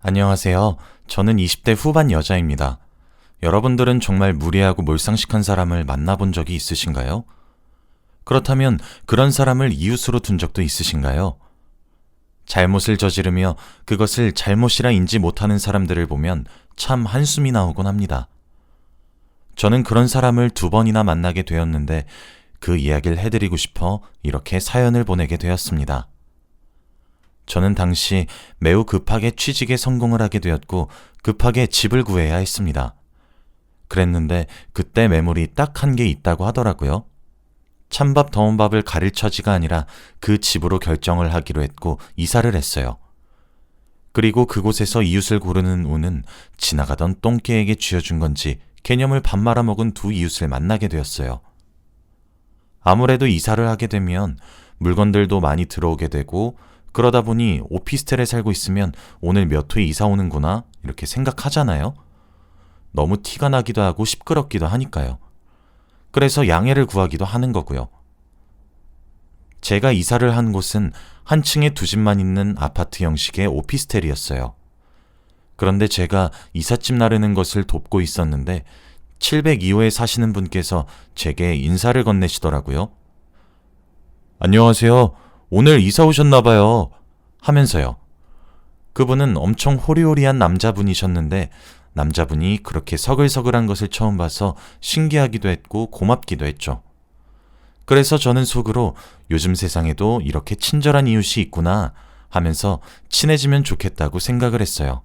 안녕하세요. 저는 20대 후반 여자입니다. 여러분들은 정말 무례하고 몰상식한 사람을 만나본 적이 있으신가요? 그렇다면 그런 사람을 이웃으로 둔 적도 있으신가요? 잘못을 저지르며 그것을 잘못이라 인지 못하는 사람들을 보면 참 한숨이 나오곤 합니다. 저는 그런 사람을 2번이나 만나게 되었는데 그 이야기를 해드리고 싶어 이렇게 사연을 보내게 되었습니다. 저는 당시 매우 급하게 취직에 성공을 하게 되었고 급하게 집을 구해야 했습니다. 그랬는데 그때 매물이 딱 한 개 있다고 하더라고요. 찬밥 더운 밥을 가릴 처지가 아니라 그 집으로 결정을 하기로 했고 이사를 했어요. 그리고 그곳에서 이웃을 고르는 운은 지나가던 똥개에게 쥐어준 건지 개념을 밥 말아먹은 2 이웃을 만나게 되었어요. 아무래도 이사를 하게 되면 물건들도 많이 들어오게 되고 그러다 보니 오피스텔에 살고 있으면 오늘 몇 호에 이사 오는구나 이렇게 생각하잖아요. 너무 티가 나기도 하고 시끄럽기도 하니까요. 그래서 양해를 구하기도 하는 거고요. 제가 이사를 한 곳은 한 층에 2집만 있는 아파트 형식의 오피스텔이었어요. 그런데 제가 이삿짐 나르는 것을 돕고 있었는데 702호에 사시는 분께서 제게 인사를 건네시더라고요. 안녕하세요. 오늘 이사 오셨나 봐요. 하면서요. 그분은 엄청 호리호리한 남자분이셨는데 남자분이 그렇게 서글서글한 것을 처음 봐서 신기하기도 했고 고맙기도 했죠. 그래서 저는 속으로 요즘 세상에도 이렇게 친절한 이웃이 있구나 하면서 친해지면 좋겠다고 생각을 했어요.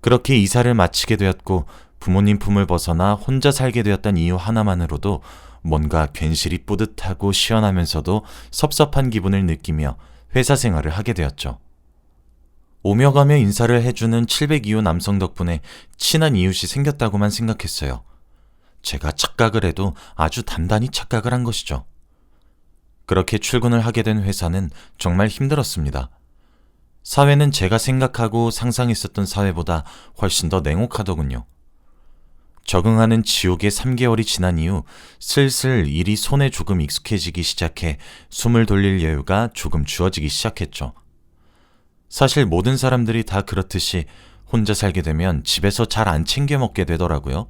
그렇게 이사를 마치게 되었고 부모님 품을 벗어나 혼자 살게 되었던 이유 하나만으로도 뭔가 괜시리 뿌듯하고 시원하면서도 섭섭한 기분을 느끼며 회사 생활을 하게 되었죠. 오며 가며 인사를 해주는 702호 남성 덕분에 친한 이웃이 생겼다고만 생각했어요. 제가 착각을 해도 아주 단단히 착각을 한 것이죠. 그렇게 출근을 하게 된 회사는 정말 힘들었습니다. 사회는 제가 생각하고 상상했었던 사회보다 훨씬 더 냉혹하더군요. 적응하는 지옥의 3개월이 지난 이후 슬슬 일이 손에 조금 익숙해지기 시작해 숨을 돌릴 여유가 조금 주어지기 시작했죠. 사실 모든 사람들이 다 그렇듯이 혼자 살게 되면 집에서 잘 안 챙겨 먹게 되더라고요.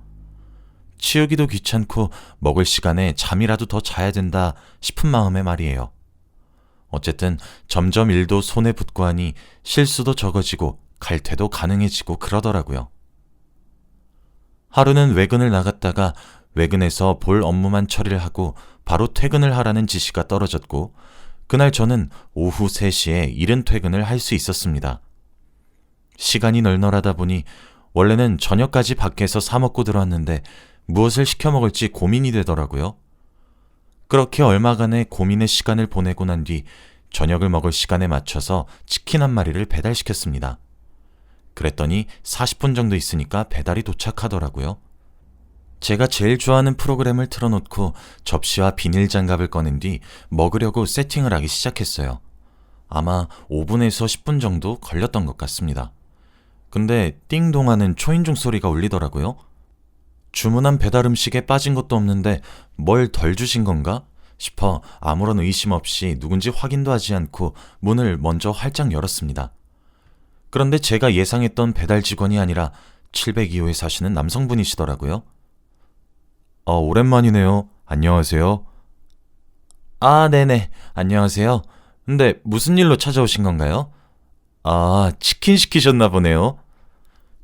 치우기도 귀찮고 먹을 시간에 잠이라도 더 자야 된다 싶은 마음에 말이에요. 어쨌든 점점 일도 손에 붙고 하니 실수도 적어지고 갈퇴도 가능해지고 그러더라고요. 하루는 외근을 나갔다가 외근에서 볼 업무만 처리를 하고 바로 퇴근을 하라는 지시가 떨어졌고 그날 저는 오후 3시에 이른 퇴근을 할 수 있었습니다. 시간이 널널하다 보니 원래는 저녁까지 밖에서 사 먹고 들어왔는데 무엇을 시켜 먹을지 고민이 되더라고요. 그렇게 얼마간의 고민의 시간을 보내고 난 뒤 저녁을 먹을 시간에 맞춰서 치킨 한 마리를 배달시켰습니다. 그랬더니 40분 정도 있으니까 배달이 도착하더라고요. 제가 제일 좋아하는 프로그램을 틀어놓고 접시와 비닐 장갑을 꺼낸 뒤 먹으려고 세팅을 하기 시작했어요. 아마 5분에서 10분 정도 걸렸던 것 같습니다. 근데 띵동 하는 초인종 소리가 울리더라고요. 주문한 배달 음식에 빠진 것도 없는데 뭘 덜 주신 건가 싶어 아무런 의심 없이 누군지 확인도 하지 않고 문을 먼저 활짝 열었습니다. 그런데 제가 예상했던 배달 직원이 아니라 702호에 사시는 남성분이시더라고요. 오랜만이네요. 안녕하세요. 네네. 안녕하세요. 근데 무슨 일로 찾아오신 건가요? 치킨 시키셨나 보네요.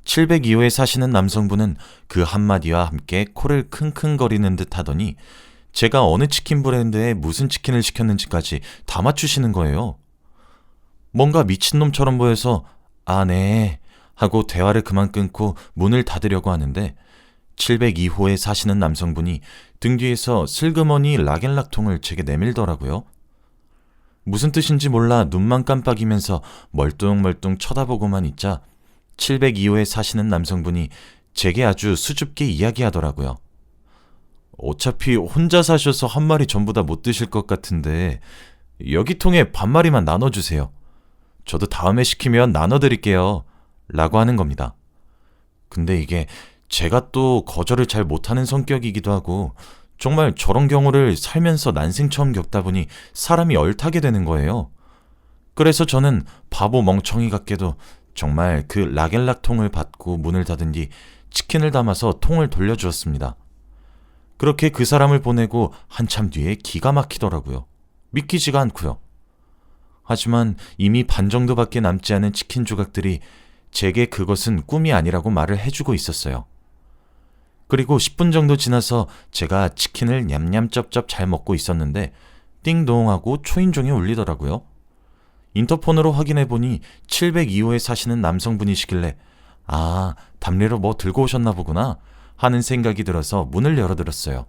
702호에 사시는 남성분은 그 한마디와 함께 코를 킁킁거리는 듯 하더니 제가 어느 치킨 브랜드에 무슨 치킨을 시켰는지까지 다 맞추시는 거예요. 뭔가 미친놈처럼 보여서 네 하고 대화를 그만 끊고 문을 닫으려고 하는데 702호에 사시는 남성분이 등 뒤에서 슬그머니 락앤락통을 제게 내밀더라고요. 무슨 뜻인지 몰라 눈만 깜빡이면서 멀뚱멀뚱 쳐다보고만 있자 702호에 사시는 남성분이 제게 아주 수줍게 이야기하더라고요. 어차피 혼자 사셔서 한 마리 전부 다 못 드실 것 같은데 여기 통에 반마리만 나눠주세요. 저도 다음에 시키면 나눠드릴게요. 라고 하는 겁니다. 근데 이게 제가 또 거절을 잘 못하는 성격이기도 하고 정말 저런 경우를 살면서 난생 처음 겪다 보니 사람이 얼타게 되는 거예요. 그래서 저는 바보 멍청이 같게도 정말 그 락앤락 통을 받고 문을 닫은 뒤 치킨을 담아서 통을 돌려주었습니다. 그렇게 그 사람을 보내고 한참 뒤에 기가 막히더라고요. 믿기지가 않고요. 하지만 이미 반 정도밖에 남지 않은 치킨 조각들이 제게 그것은 꿈이 아니라고 말을 해주고 있었어요. 그리고 10분 정도 지나서 제가 치킨을 냠냠쩝쩝 잘 먹고 있었는데 띵동 하고 초인종이 울리더라고요. 인터폰으로 확인해보니 702호에 사시는 남성분이시길래 아, 담례로 뭐 들고 오셨나 보구나 하는 생각이 들어서 문을 열어드렸어요.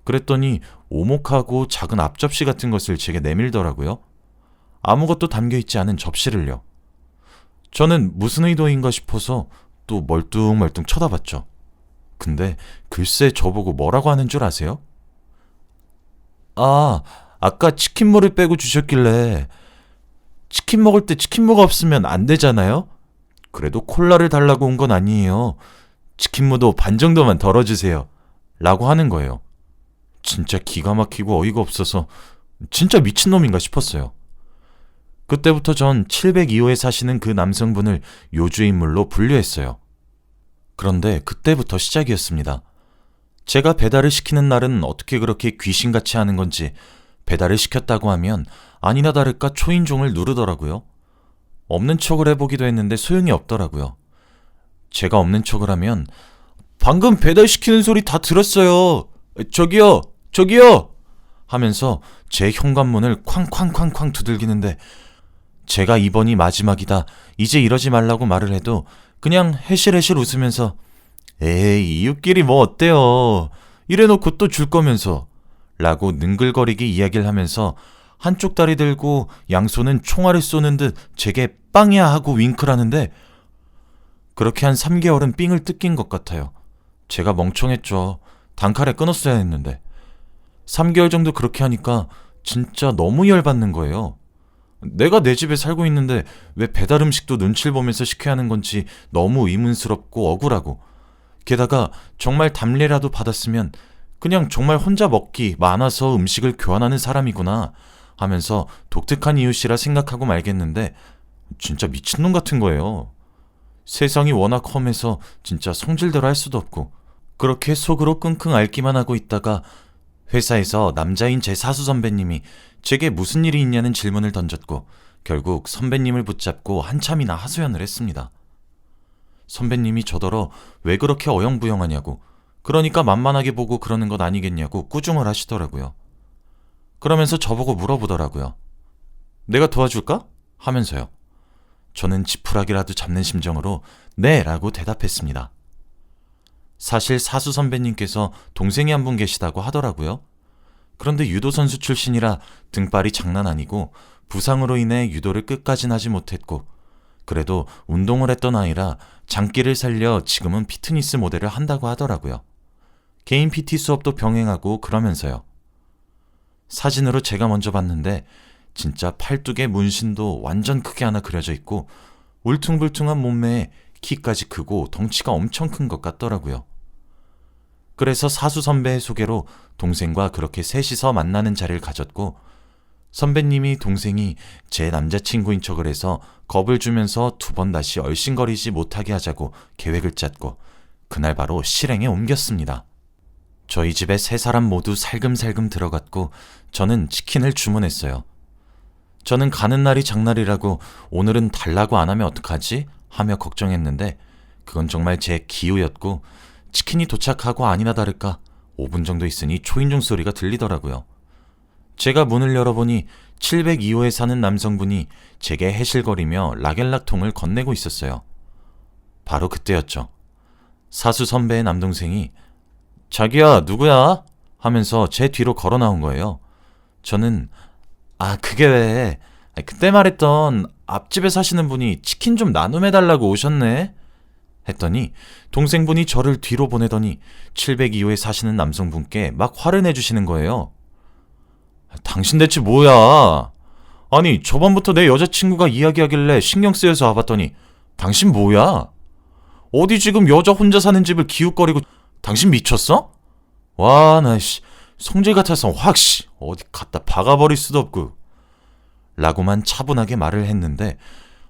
그랬더니 오목하고 작은 앞접시 같은 것을 제게 내밀더라고요. 아무것도 담겨있지 않은 접시를요. 저는 무슨 의도인가 싶어서 또 멀뚱멀뚱 쳐다봤죠. 근데 글쎄 저보고 뭐라고 하는 줄 아세요? 아, 아까 치킨무를 빼고 주셨길래 치킨 먹을 때 치킨무가 없으면 안 되잖아요? 그래도 콜라를 달라고 온 건 아니에요. 치킨무도 반 정도만 덜어주세요. 라고 하는 거예요. 진짜 기가 막히고 어이가 없어서 진짜 미친놈인가 싶었어요. 그때부터 전 702호에 사시는 그 남성분을 요주인물로 분류했어요. 그런데 그때부터 시작이었습니다. 제가 배달을 시키는 날은 어떻게 그렇게 귀신같이 하는 건지 배달을 시켰다고 하면 아니나 다를까 초인종을 누르더라고요. 없는 척을 해보기도 했는데 소용이 없더라고요. 제가 없는 척을 하면 방금 배달시키는 소리 다 들었어요. 저기요, 저기요 하면서 제 현관문을 쾅쾅쾅쾅 두들기는데 제가 이번이 마지막이다. 이제 이러지 말라고 말을 해도 그냥 해실해실 웃으면서 에이, 이웃끼리 뭐 어때요. 이래놓고 또 줄 거면서 라고 능글거리게 이야기를 하면서 한쪽 다리 들고 양손은 총알을 쏘는 듯 제게 빵이야 하고 윙크를 하는데 그렇게 한 3개월은 삥을 뜯긴 것 같아요. 제가 멍청했죠. 단칼에 끊었어야 했는데 3개월 정도 그렇게 하니까 진짜 너무 열받는 거예요. 내가 내 집에 살고 있는데 왜 배달 음식도 눈치를 보면서 시켜야 하는 건지 너무 의문스럽고 억울하고 게다가 정말 담례라도 받았으면 그냥 정말 혼자 먹기 많아서 음식을 교환하는 사람이구나 하면서 독특한 이웃이라 생각하고 말겠는데 진짜 미친놈 같은 거예요. 세상이 워낙 험해서 진짜 성질대로 할 수도 없고 그렇게 속으로 끙끙 앓기만 하고 있다가 회사에서 남자인 제 사수 선배님이 제게 무슨 일이 있냐는 질문을 던졌고 결국 선배님을 붙잡고 한참이나 하소연을 했습니다. 선배님이 저더러 왜 그렇게 어영부영하냐고 그러니까 만만하게 보고 그러는 것 아니겠냐고 꾸중을 하시더라고요. 그러면서 저보고 물어보더라고요. 내가 도와줄까? 하면서요. 저는 지푸라기라도 잡는 심정으로 네 라고 대답했습니다. 사실 사수 선배님께서 동생이 한 분 계시다고 하더라고요. 그런데 유도 선수 출신이라 등발이 장난 아니고 부상으로 인해 유도를 끝까진 하지 못했고 그래도 운동을 했던 아이라 장기를 살려 지금은 피트니스 모델을 한다고 하더라고요. 개인 PT 수업도 병행하고 그러면서요. 사진으로 제가 먼저 봤는데 진짜 팔뚝에 문신도 완전 크게 하나 그려져 있고 울퉁불퉁한 몸매에 키까지 크고 덩치가 엄청 큰 것 같더라고요. 그래서 사수 선배의 소개로 동생과 그렇게 셋이서 만나는 자리를 가졌고 선배님이 동생이 제 남자친구인 척을 해서 겁을 주면서 2번 다시 얼씬거리지 못하게 하자고 계획을 짰고 그날 바로 실행에 옮겼습니다. 저희 집에 3사람 모두 살금살금 들어갔고 저는 치킨을 주문했어요. 저는 가는 날이 장날이라고 오늘은 달라고 안 하면 어떡하지? 하며 걱정했는데 그건 정말 제 기우였고 치킨이 도착하고 아니나 다를까 5분 정도 있으니 초인종 소리가 들리더라고요. 제가 문을 열어보니 702호에 사는 남성분이 제게 해실거리며 락앤락통을 건네고 있었어요. 바로 그때였죠. 사수 선배의 남동생이 자기야 누구야? 하면서 제 뒤로 걸어 나온 거예요. 저는 그게 왜 그때 말했던 앞집에 사시는 분이 치킨 좀 나눔해달라고 오셨네? 했더니 동생분이 저를 뒤로 보내더니 702호에 사시는 남성분께 막 화를 내주시는 거예요. 당신 대체 뭐야? 아니 저번부터 내 여자친구가 이야기하길래 신경 쓰여서 와봤더니 당신 뭐야? 어디 지금 여자 혼자 사는 집을 기웃거리고 당신 미쳤어? 와, 나 성질 같아서 확 어디 갖다 박아버릴 수도 없고 라고만 차분하게 말을 했는데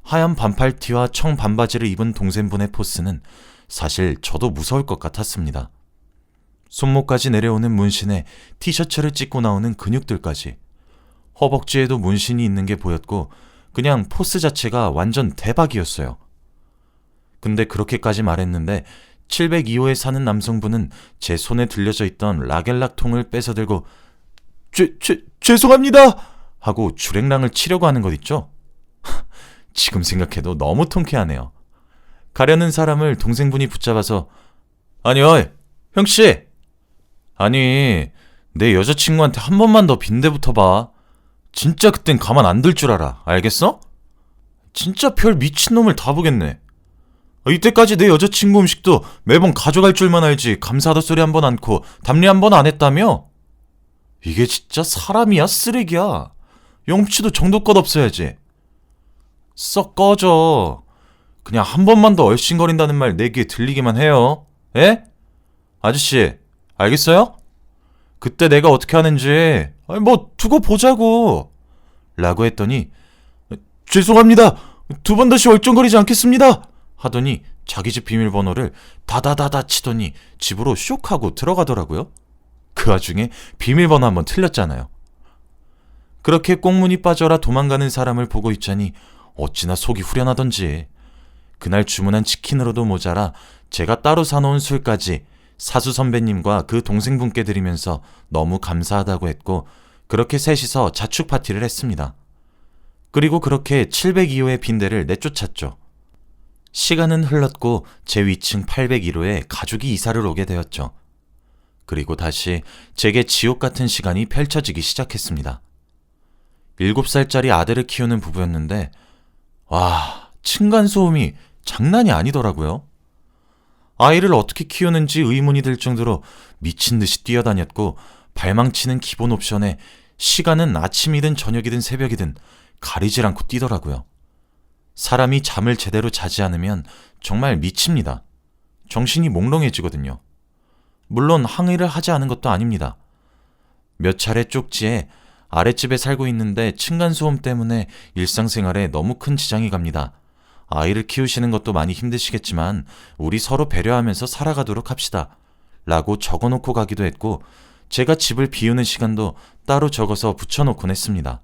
하얀 반팔티와 청 반바지를 입은 동생분의 포스는 사실 저도 무서울 것 같았습니다. 손목까지 내려오는 문신에 티셔츠를 찢고 나오는 근육들까지 허벅지에도 문신이 있는 게 보였고 그냥 포스 자체가 완전 대박이었어요. 근데 그렇게까지 말했는데 702호에 사는 남성분은 제 손에 들려져 있던 라겔락 통을 뺏어들고 죄송합니다! 하고 주랭랑을 치려고 하는 것 있죠? 지금 생각해도 너무 통쾌하네요. 가려는 사람을 동생분이 붙잡아서 아니요, 형씨! 아니, 내 여자친구한테 한 번만 더 빈대 붙어봐. 진짜 그땐 가만 안 둘 줄 알아. 알겠어? 진짜 별 미친놈을 다 보겠네. 이때까지 내 여자친구 음식도 매번 가져갈 줄만 알지 감사하다 소리 한 번 않고 답례 한 번 안 했다며? 이게 진짜 사람이야 쓰레기야. 용치도 정도껏 없어야지. 썩 꺼져. 그냥 한 번만 더 얼씬거린다는 말 내 귀에 들리기만 해요. 에? 아저씨 알겠어요? 그때 내가 어떻게 하는지 뭐 두고 보자고 라고 했더니 죄송합니다. 두 번 다시 얼쩡거리지 않겠습니다 하더니 자기 집 비밀번호를 다다다다 치더니 집으로 슉 하고 들어가더라고요. 그 와중에 비밀번호 한번 틀렸잖아요. 그렇게 꽁문이 빠져라 도망가는 사람을 보고 있자니 어찌나 속이 후련하던지 그날 주문한 치킨으로도 모자라 제가 따로 사놓은 술까지 사수 선배님과 그 동생분께 드리면서 너무 감사하다고 했고 그렇게 셋이서 자축 파티를 했습니다. 그리고 그렇게 702호의 빈대를 내쫓았죠. 시간은 흘렀고 제 위층 801호에 가족이 이사를 오게 되었죠. 그리고 다시 제게 지옥 같은 시간이 펼쳐지기 시작했습니다. 7살짜리 아들을 키우는 부부였는데 와, 층간소음이 장난이 아니더라고요. 아이를 어떻게 키우는지 의문이 들 정도로 미친 듯이 뛰어다녔고 발망치는 기본 옵션에 시간은 아침이든 저녁이든 새벽이든 가리질 않고 뛰더라고요. 사람이 잠을 제대로 자지 않으면 정말 미칩니다. 정신이 몽롱해지거든요. 물론 항의를 하지 않은 것도 아닙니다. 몇 차례 쪽지에 아랫집에 살고 있는데 층간소음 때문에 일상생활에 너무 큰 지장이 갑니다. 아이를 키우시는 것도 많이 힘드시겠지만 우리 서로 배려하면서 살아가도록 합시다. 라고 적어놓고 가기도 했고 제가 집을 비우는 시간도 따로 적어서 붙여놓곤 했습니다.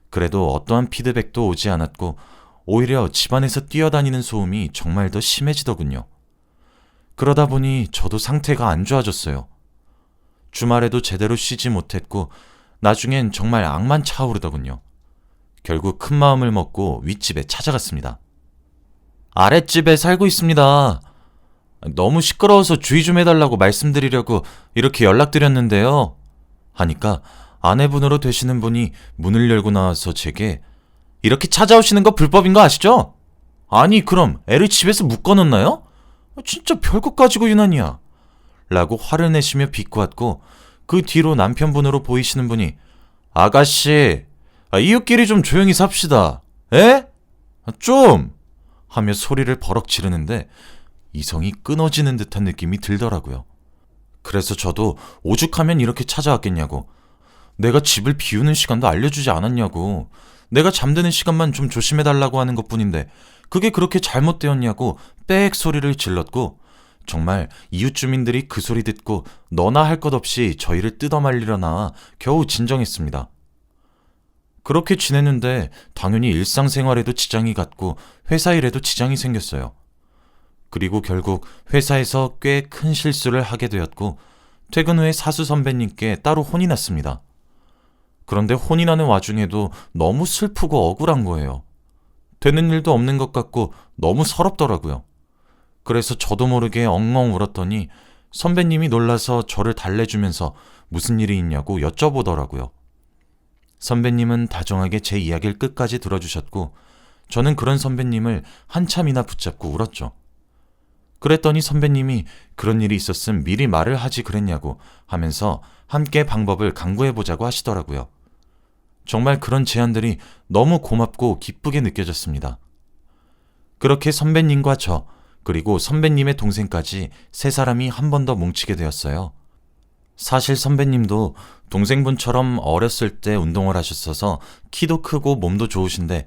그래도 어떠한 피드백도 오지 않았고 오히려 집안에서 뛰어다니는 소음이 정말 더 심해지더군요. 그러다 보니 저도 상태가 안 좋아졌어요. 주말에도 제대로 쉬지 못했고 나중엔 정말 악만 차오르더군요. 결국 큰 마음을 먹고 윗집에 찾아갔습니다. 아랫집에 살고 있습니다. 너무 시끄러워서 주의 좀 해달라고 말씀드리려고 이렇게 연락드렸는데요. 하니까 아내분으로 되시는 분이 문을 열고 나와서 제게 이렇게 찾아오시는 거 불법인 거 아시죠? 아니 그럼 애를 집에서 묶어놓나요? 진짜 별것 가지고 유난이야. 라고 화를 내시며 비꼬았고 그 뒤로 남편분으로 보이시는 분이 아가씨 이웃끼리 좀 조용히 삽시다. 에? 좀! 하며 소리를 버럭 지르는데 이성이 끊어지는 듯한 느낌이 들더라고요. 그래서 저도 오죽하면 이렇게 찾아왔겠냐고. 내가 집을 비우는 시간도 알려주지 않았냐고. 내가 잠드는 시간만 좀 조심해달라고 하는 것뿐인데 그게 그렇게 잘못되었냐고 빽 소리를 질렀고 정말 이웃 주민들이 그 소리 듣고 너나 할 것 없이 저희를 뜯어말리려 나와 겨우 진정했습니다. 그렇게 지냈는데 당연히 일상생활에도 지장이 갔고 회사 일에도 지장이 생겼어요. 그리고 결국 회사에서 꽤 큰 실수를 하게 되었고 퇴근 후에 사수 선배님께 따로 혼이 났습니다. 그런데 혼이 나는 와중에도 너무 슬프고 억울한 거예요. 되는 일도 없는 것 같고 너무 서럽더라고요. 그래서 저도 모르게 엉엉 울었더니 선배님이 놀라서 저를 달래주면서 무슨 일이 있냐고 여쭤보더라고요. 선배님은 다정하게 제 이야기를 끝까지 들어주셨고 저는 그런 선배님을 한참이나 붙잡고 울었죠. 그랬더니 선배님이 그런 일이 있었음 미리 말을 하지 그랬냐고 하면서 함께 방법을 강구해보자고 하시더라고요. 정말 그런 제안들이 너무 고맙고 기쁘게 느껴졌습니다. 그렇게 선배님과 저 그리고 선배님의 동생까지 세 사람이 한 번 더 뭉치게 되었어요. 사실 선배님도 동생분처럼 어렸을 때 운동을 하셨어서 키도 크고 몸도 좋으신데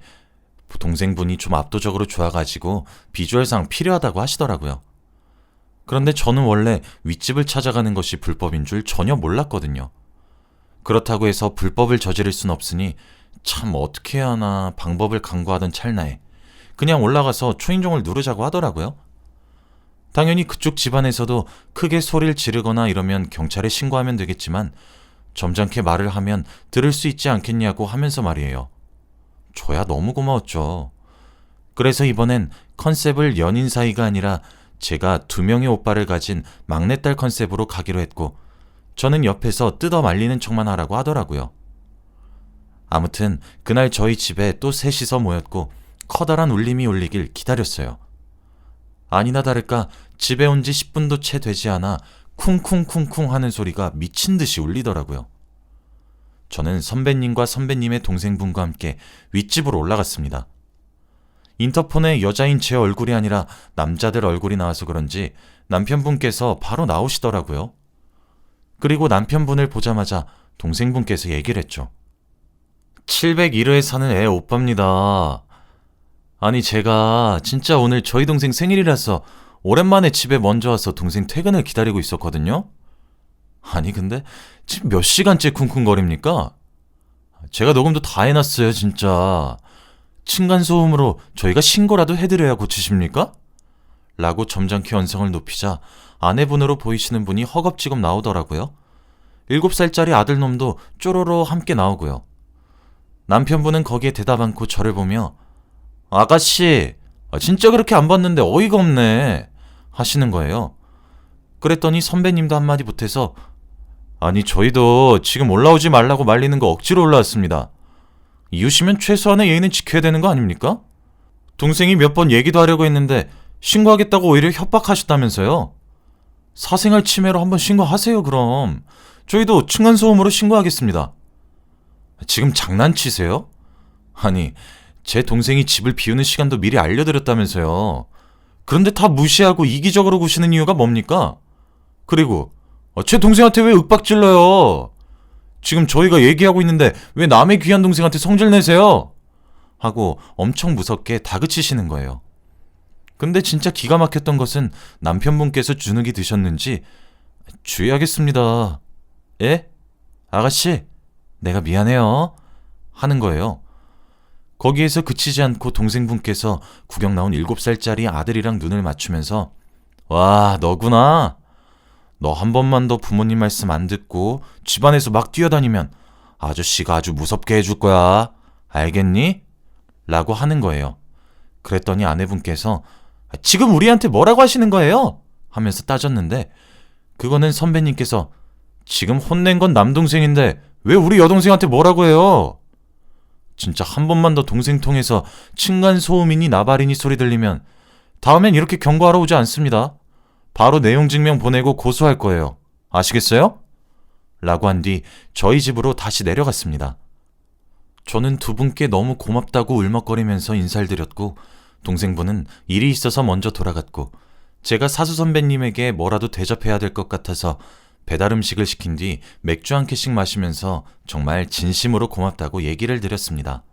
동생분이 좀 압도적으로 좋아가지고 비주얼상 필요하다고 하시더라고요. 그런데 저는 원래 윗집을 찾아가는 것이 불법인 줄 전혀 몰랐거든요. 그렇다고 해서 불법을 저지를 순 없으니 참 어떻게 해야 하나 방법을 강구하던 찰나에 그냥 올라가서 초인종을 누르자고 하더라고요. 당연히 그쪽 집안에서도 크게 소리를 지르거나 이러면 경찰에 신고하면 되겠지만 점잖게 말을 하면 들을 수 있지 않겠냐고 하면서 말이에요. 저야 너무 고마웠죠. 그래서 이번엔 컨셉을 연인 사이가 아니라 제가 2명의 오빠를 가진 막내딸 컨셉으로 가기로 했고 저는 옆에서 뜯어 말리는 척만 하라고 하더라고요. 아무튼 그날 저희 집에 또 셋이서 모였고 커다란 울림이 울리길 기다렸어요. 아니나 다를까 집에 온 지 10분도 채 되지 않아 쿵쿵쿵쿵 하는 소리가 미친 듯이 울리더라고요. 저는 선배님과 선배님의 동생분과 함께 윗집으로 올라갔습니다. 인터폰에 여자인 제 얼굴이 아니라 남자들 얼굴이 나와서 그런지 남편분께서 바로 나오시더라고요. 그리고 남편분을 보자마자 동생분께서 얘기를 했죠. 701호에 사는 애 오빠입니다. 아니 제가 진짜 오늘 저희 동생 생일이라서 오랜만에 집에 먼저 와서 동생 퇴근을 기다리고 있었거든요. 아니 근데 지금 몇 시간째 쿵쿵거립니까? 제가 녹음도 다 해놨어요 진짜. 층간소음으로 저희가 신고라도 해드려야 고치십니까? 라고 점잖게 언성을 높이자 아내분으로 보이시는 분이 허겁지겁 나오더라고요. 7살짜리 아들놈도 쪼로로 함께 나오고요. 남편분은 거기에 대답 않고 저를 보며 아가씨 진짜 그렇게 안 봤는데 어이가 없네 하시는 거예요. 그랬더니 선배님도 한마디 보태서 아니 저희도 지금 올라오지 말라고 말리는 거 억지로 올라왔습니다. 이웃이면 최소한의 예의는 지켜야 되는 거 아닙니까? 동생이 몇 번 얘기도 하려고 했는데 신고하겠다고 오히려 협박하셨다면서요. 사생활 침해로 한번 신고하세요 그럼. 저희도 층간소음으로 신고하겠습니다. 지금 장난치세요? 아니 제 동생이 집을 비우는 시간도 미리 알려드렸다면서요. 그런데 다 무시하고 이기적으로 구시는 이유가 뭡니까? 그리고 제 동생한테 왜 윽박질러요? 지금 저희가 얘기하고 있는데 왜 남의 귀한 동생한테 성질 내세요? 하고 엄청 무섭게 다그치시는 거예요. 근데 진짜 기가 막혔던 것은 남편분께서 주눅이 드셨는지 주의하겠습니다. 예? 아가씨, 내가 미안해요. 하는 거예요. 거기에서 그치지 않고 동생분께서 구경 나온 7살짜리 아들이랑 눈을 맞추면서 와, 너구나. 너 한 번만 더 부모님 말씀 안 듣고 집안에서 막 뛰어다니면 아저씨가 아주 무섭게 해줄 거야. 알겠니? 라고 하는 거예요. 그랬더니 아내분께서 지금 우리한테 뭐라고 하시는 거예요? 하면서 따졌는데 그거는 선배님께서 지금 혼낸 건 남동생인데 왜 우리 여동생한테 뭐라고 해요? 진짜 한 번만 더 동생 통해서 층간소음이니 나발이니 소리 들리면 다음엔 이렇게 경고하러 오지 않습니다. 바로 내용 증명 보내고 고소할 거예요. 아시겠어요? 라고 한 뒤 저희 집으로 다시 내려갔습니다. 저는 두 분께 너무 고맙다고 울먹거리면서 인사를 드렸고 동생분은 일이 있어서 먼저 돌아갔고 제가 사수 선배님에게 뭐라도 대접해야 될 것 같아서 배달 음식을 시킨 뒤 맥주 한 캔씩 마시면서 정말 진심으로 고맙다고 얘기를 드렸습니다.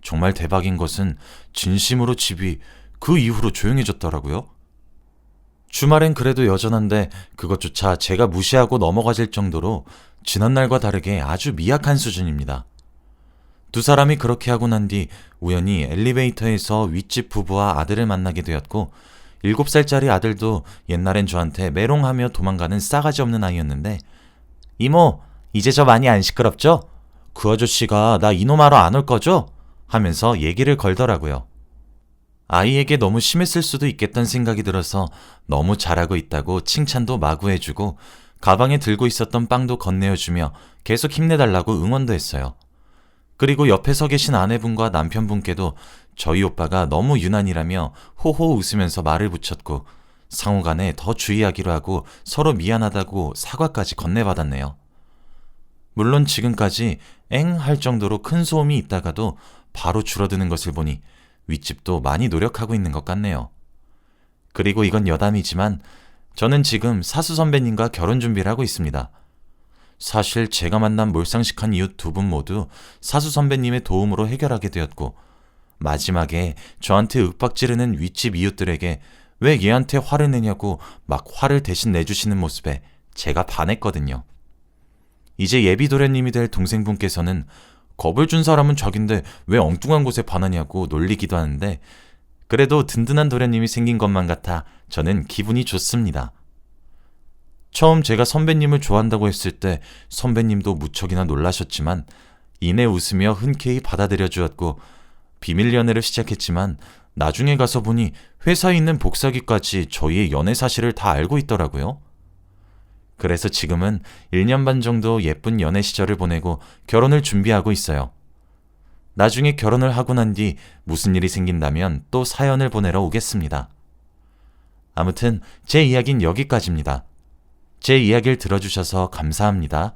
정말 대박인 것은 진심으로 집이 그 이후로 조용해졌더라고요. 주말엔 그래도 여전한데 그것조차 제가 무시하고 넘어가질 정도로 지난날과 다르게 아주 미약한 수준입니다. 두 사람이 그렇게 하고 난 뒤 우연히 엘리베이터에서 윗집 부부와 아들을 만나게 되었고 7살짜리 아들도 옛날엔 저한테 메롱하며 도망가는 싸가지 없는 아이였는데 이모, 이제 저 많이 안 시끄럽죠? 그 아저씨가 나 이놈하러 안 올 거죠? 하면서 얘기를 걸더라고요. 아이에게 너무 심했을 수도 있겠다는 생각이 들어서 너무 잘하고 있다고 칭찬도 마구 해주고 가방에 들고 있었던 빵도 건네어주며 계속 힘내달라고 응원도 했어요. 그리고 옆에 서 계신 아내분과 남편분께도 저희 오빠가 너무 유난이라며 호호 웃으면서 말을 붙였고 상호간에 더 주의하기로 하고 서로 미안하다고 사과까지 건네받았네요. 물론 지금까지 엥 할 정도로 큰 소음이 있다가도 바로 줄어드는 것을 보니 윗집도 많이 노력하고 있는 것 같네요. 그리고 이건 여담이지만 저는 지금 사수 선배님과 결혼 준비를 하고 있습니다. 사실 제가 만난 몰상식한 이웃 두 분 모두 사수 선배님의 도움으로 해결하게 되었고 마지막에 저한테 윽박지르는 윗집 이웃들에게 왜 얘한테 화를 내냐고 막 화를 대신 내주시는 모습에 제가 반했거든요. 이제 예비 도련님이 될 동생분께서는 겁을 준 사람은 자긴데 왜 엉뚱한 곳에 반하냐고 놀리기도 하는데 그래도 든든한 도련님이 생긴 것만 같아 저는 기분이 좋습니다. 처음 제가 선배님을 좋아한다고 했을 때 선배님도 무척이나 놀라셨지만 이내 웃으며 흔쾌히 받아들여 주었고 비밀 연애를 시작했지만 나중에 가서 보니 회사에 있는 복사기까지 저희의 연애 사실을 다 알고 있더라고요. 그래서 지금은 1년 반 정도 예쁜 연애 시절을 보내고 결혼을 준비하고 있어요. 나중에 결혼을 하고 난 뒤 무슨 일이 생긴다면 또 사연을 보내러 오겠습니다. 아무튼 제 이야기는 여기까지입니다. 제 이야기를 들어주셔서 감사합니다.